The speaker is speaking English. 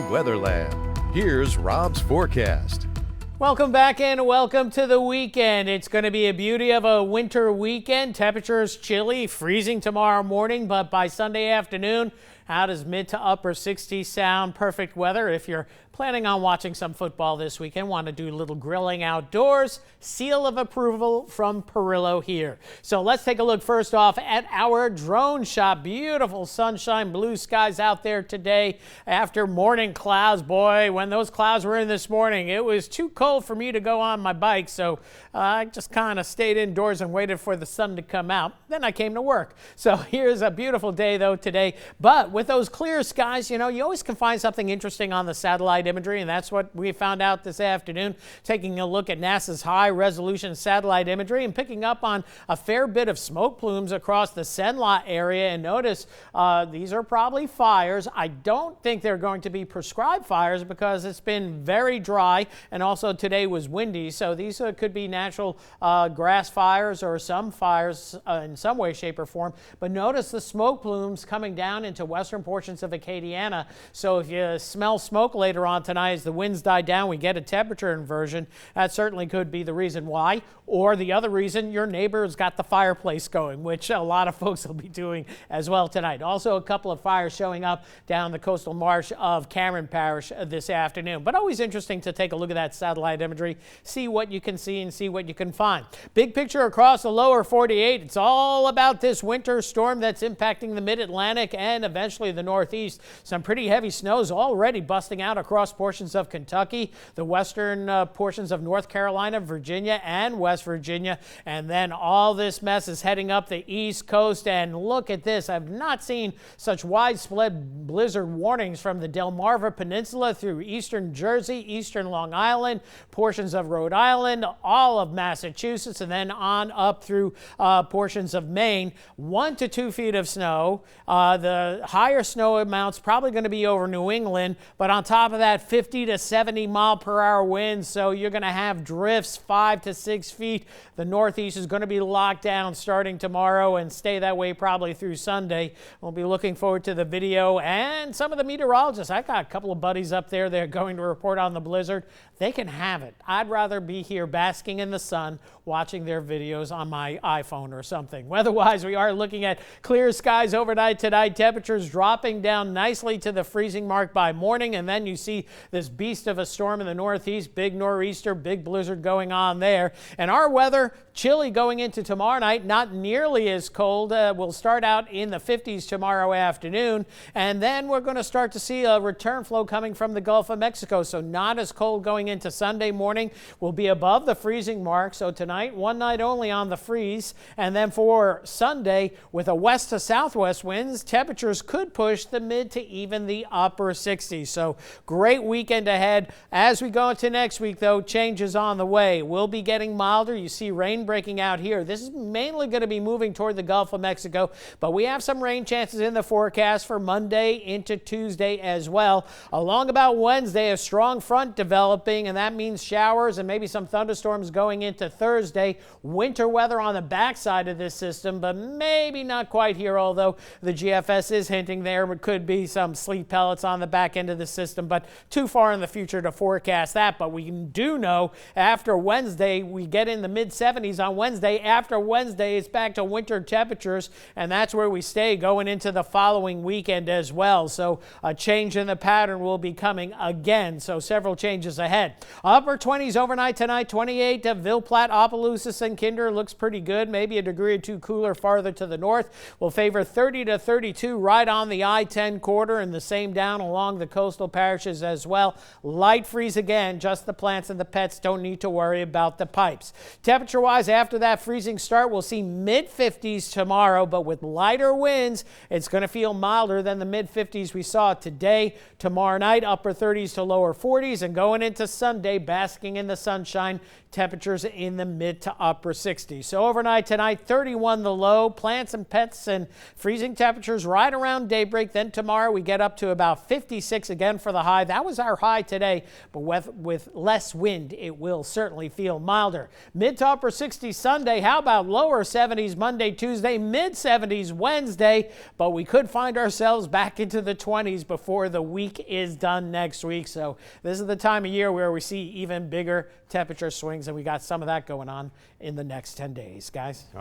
Weather Lab. Here's Rob's forecast. Welcome back and welcome to the weekend. It's going to be a beauty of a winter weekend. Temperatures chilly, freezing tomorrow morning, but by Sunday afternoon, how does mid to upper 60s sound? Perfect weather if you're planning on watching some football this weekend, want to do a little grilling outdoors. Seal of approval from Perillo here. So let's take a look first off at our drone shot. Beautiful sunshine, blue skies out there today after morning clouds. Boy, when those clouds were in this morning, it was too cold for me to go on my bike. So I just kind of stayed indoors and waited for the sun to come out. Then I came to work. So here's a beautiful day though today. But with those clear skies, you always can find something interesting on the satellite imagery, and that's what we found out this afternoon, taking a look at NASA's high-resolution satellite imagery and picking up on a fair bit of smoke plumes across the Cenla area. And notice these are probably fires. I don't think they're going to be prescribed fires because it's been very dry, and also today was windy, so these could be natural grass fires or some fires in some way, shape, or form. But notice the smoke plumes coming down into western portions of Acadiana. So if you smell smoke later on tonight as the winds die down, we get a temperature inversion. That certainly could be the reason why. Or the other reason, your neighbor's got the fireplace going, which a lot of folks will be doing as well tonight. Also, a couple of fires showing up down the coastal marsh of Cameron Parish this afternoon. But always interesting to take a look at that satellite imagery, see what you can see and see what you can find. Big picture across the lower 48. It's all about this winter storm that's impacting the mid-Atlantic and eventually the Northeast. Some pretty heavy snows already busting out across portions of Kentucky, the western portions of North Carolina, Virginia, and West Virginia. And then all this mess is heading up the East Coast. And look at this. I've not seen such widespread blizzard warnings from the Delmarva Peninsula through eastern Jersey, eastern Long Island, portions of Rhode Island, all of Massachusetts, and then on up through portions of Maine. 1 to 2 feet of snow. The higher snow amounts probably going to be over New England, but on top of that, 50 to 70 mile per hour winds. So you're going to have drifts 5 to 6 feet. The Northeast is going to be locked down starting tomorrow and stay that way probably through Sunday. We'll be looking forward to the video and some of the meteorologists. I got a couple of buddies up there. They're going to report on the blizzard. They can have it. I'd rather be here basking in the sun watching their videos on my iPhone or something. Weather-wise, we are looking at clear skies overnight tonight. Temperatures dropping down nicely to the freezing mark by morning, and then you see this beast of a storm in the Northeast, big nor'easter, big blizzard going on there. And our weather, chilly going into tomorrow night, not nearly as cold. We'll start out in the 50s tomorrow afternoon, and then we're going to start to see a return flow coming from the Gulf of Mexico, so not as cold going into Sunday morning. We'll be above the freezing mark, so tonight, one night only on the freeze, and then for Sunday, with a west to southwest winds, temperatures could push the mid to even the upper 60s. So great weekend ahead. As we go into next week, though, changes on the way. We'll be getting milder. You see rain breaking out here. This is mainly going to be moving toward the Gulf of Mexico, but we have some rain chances in the forecast for Monday into Tuesday as well. Along about Wednesday, a strong front developing, and that means showers and maybe some thunderstorms going into Thursday. Winter weather on the backside of this system, but maybe not quite here, although the GFS is hinting there could be some sleet pellets on the back end of the system, but too far in the future to forecast that. But we do know after Wednesday, we get in the mid-70s on Wednesday. After Wednesday, it's back to winter temperatures, and that's where we stay going into the following weekend as well. So a change in the pattern will be coming again, so several changes ahead. Upper 20s overnight tonight, 28 to Ville Platte, Opelousas, and Kinder. Looks pretty good. Maybe a degree or two cooler farther to the north. Will favor 30 to 32 right on the I-10 corridor, and the same down along the coastal parishes as well. Light freeze again. Just the plants and the pets. Don't need to worry about the pipes. Temperature-wise, after that freezing start, we'll see mid-50s tomorrow, but with lighter winds, it's going to feel milder than the mid-50s we saw today. Tomorrow night, upper 30s to lower 40s, and going into Sunday, basking in the sunshine, temperatures in the mid to upper 60s. So overnight tonight, 31 the low, plants and pets, and freezing temperatures right around daybreak. Then tomorrow we get up to about 56 again for the high. That was our high today, but with less wind, it will certainly feel milder. Mid to upper 60s Sunday. How about lower 70s Monday, Tuesday, mid 70s Wednesday, but we could find ourselves back into the 20s before the week is done next week. So this is the time of year where we see even bigger temperature swings, and we got some of that going on in the next 10 days, guys.